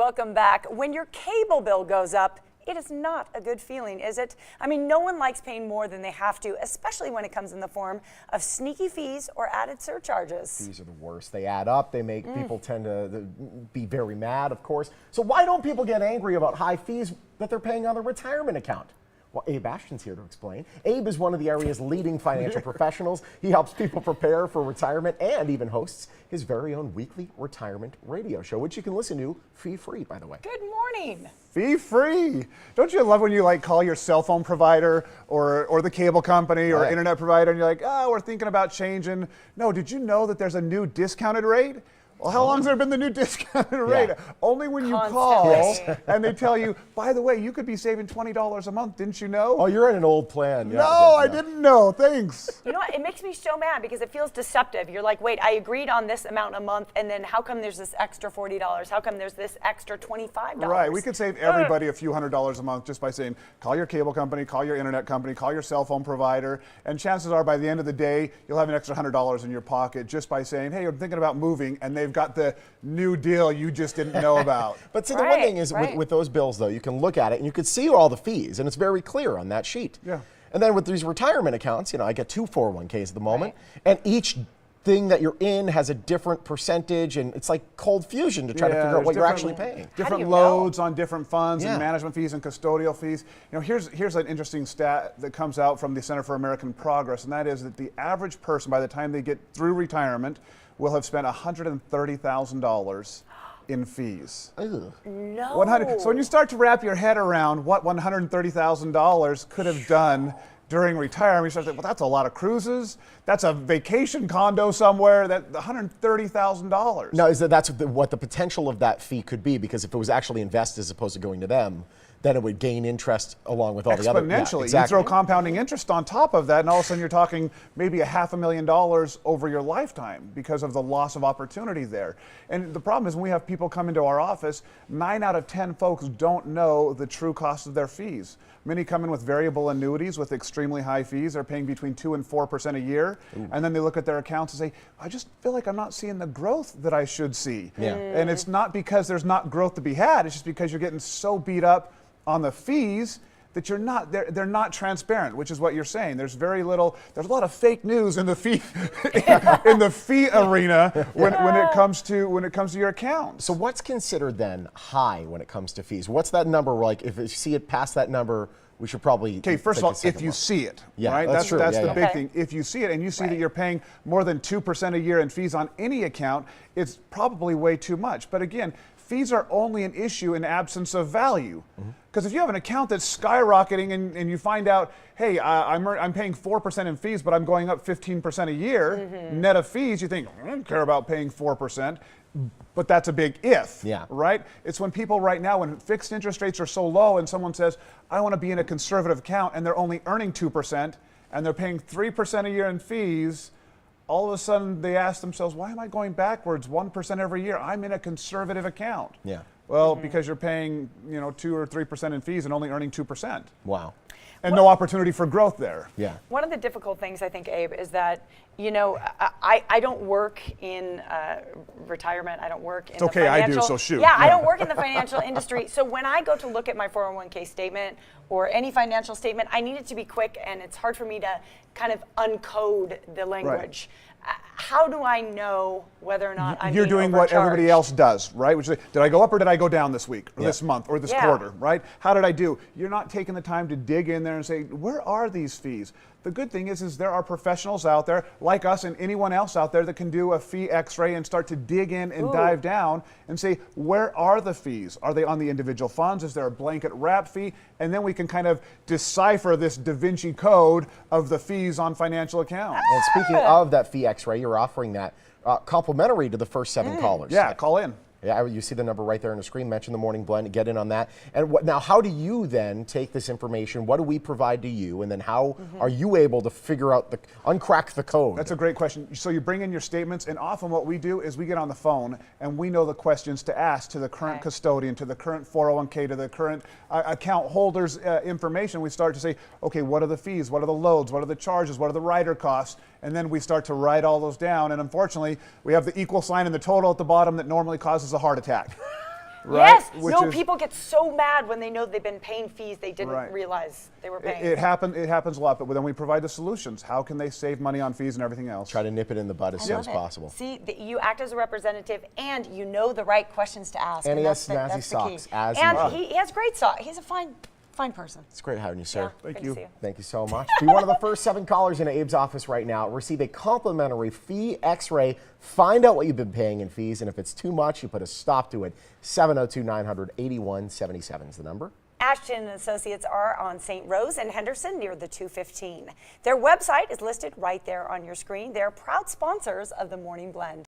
Welcome back. When your cable bill goes up, it is not a good feeling, is it? I mean, no one likes paying more than they have to, especially when it comes in the form of sneaky fees or added surcharges. Fees are the worst. They add up. They make people tend to be very mad, of course. So why don't people get angry about high fees that they're paying on their retirement account? Well, Abe Ashton's here to explain. Abe is one of the area's leading financial professionals. He helps people prepare for retirement and even hosts his very own weekly retirement radio show, which you can listen to fee-free, by the way. Good morning. Fee-free. Don't you love when you call your cell phone provider or the cable company or internet provider and you're like, oh, we're thinking about changing. No, did you know that there's a new discounted rate? Well, how long has there been the new discounted rate? Only when you call and they tell you, by the way, you could be saving $20 a month, didn't you know? Oh, you're in an old plan. No, I didn't know. Thanks. You know what? It makes me so mad because it feels deceptive. You're like, wait, I agreed on this amount a month, and then how come there's this extra $40? How come there's this extra $25? Right. We could save everybody a few $100s a month just by saying, call your cable company, call your internet company, call your cell phone provider, and chances are by the end of the day, you'll have an extra $100 in your pocket just by saying, hey, I'm thinking about moving, and they've got the new deal you just didn't know about. But see, the one thing is with those bills, though, you can look at it and you can see all the fees, and it's very clear on that sheet. Yeah. And then with these retirement accounts, I get 2 401ks at the moment, and each thing that you're in has a different percentage, and it's like cold fusion to try to figure out what you're actually paying. Different loads on different funds and management fees and custodial fees. Here's an interesting stat that comes out from the Center for American Progress, and that is that the average person, by the time they get through retirement, will have spent $130,000 in fees. No. So when you start to wrap your head around what $130,000 could have done during retirement, you start to think, well, that's a lot of cruises. That's a vacation condo somewhere. That $130,000. Now, that's what the potential of that fee could be? Because if it was actually invested as opposed to going to them, then it would gain interest along with all the other. Exponentially. You throw compounding interest on top of that, and all of a sudden you're talking maybe $500,000 over your lifetime because of the loss of opportunity there. And the problem is when we have people come into our office, 9 out of 10 folks don't know the true cost of their fees. Many come in with variable annuities with extremely high fees. They're paying between 2 and 4% a year. And then they look at their accounts and say, I just feel like I'm not seeing the growth that I should see. And it's not because there's not growth to be had. It's just because you're getting so beat up on the fees that they're not transparent, which is what you're saying. There's very little, there's a lot of fake news in the fee in the fee arena when it comes to your account. So what's considered then high when it comes to fees? What's that number like? If you see it past that number, we should probably first of all, if you see it, right? That's the big thing. If you see it and you see that you're paying more than 2% a year in fees on any account, it's probably way too much. But again, fees are only an issue in absence of value. Because if you have an account that's skyrocketing and you find out, hey, I'm paying 4% in fees, but I'm going up 15% a year, net of fees, you think, I don't care about paying 4%. But that's a big if, right? It's when people right now, when fixed interest rates are so low and someone says, I want to be in a conservative account and they're only earning 2% and they're paying 3% a year in fees, all of a sudden they ask themselves, why am I going backwards 1% every year? I'm in a conservative account. Well, because you're paying 2 or 3% in fees and only earning 2%. Wow. And no opportunity for growth there. One of the difficult things, I think, Abe, is that, I don't work in retirement. I don't work in the financial. I do, so shoot. I don't work in the financial industry. So when I go to look at my 401k statement or any financial statement, I need it to be quick, and it's hard for me to kind of uncode the language. How do I know whether or not I'm You're doing what everybody else does, right? Which is, did I go up or did I go down this week or this month or this quarter, right? How did I do? You're not taking the time to dig in there and say, where are these fees? The good thing is there are professionals out there like us and anyone else out there that can do a fee x-ray and start to dig in and dive down and say, where are the fees? Are they on the individual funds? Is there a blanket wrap fee? And then we can kind of decipher this Da Vinci code of the fees on financial accounts. And speaking of that fee x-ray, you're offering that complimentary to the first 7 callers. Yeah, call in. Yeah, you see the number right there on the screen. Mention the Morning Blend. Get in on that. And now, how do you then take this information? What do we provide to you? And then how are you able to figure out uncrack the code? That's a great question. So you bring in your statements, and often what we do is we get on the phone and we know the questions to ask to the current custodian, to the current 401k, to the current account holders information. We start to say, okay, what are the fees? What are the loads? What are the charges? What are the rider costs? And then we start to write all those down. And unfortunately, we have the equal sign and the total at the bottom that normally causes a heart attack. right? Yes. Which No, is, people get so mad when they know they've been paying fees they didn't realize they were paying. It happens a lot, but then we provide the solutions. How can they save money on fees and everything else? Try to nip it in the bud as soon as possible. See, you act as a representative, and you know the right questions to ask. And he has that's snazzy the socks, key. as and well. he has great socks. He's a fine person. It's great having you, sir. Yeah, Thank good to you. see you. Thank you so much. Be one of the first 7 callers in Abe's office right now. Receive a complimentary fee x-ray. Find out what you've been paying in fees, and if it's too much, you put a stop to it. 702-900-8177 is the number. Ashton and Associates are on St. Rose and Henderson near the 215. Their website is listed right there on your screen. They're proud sponsors of the Morning Blend.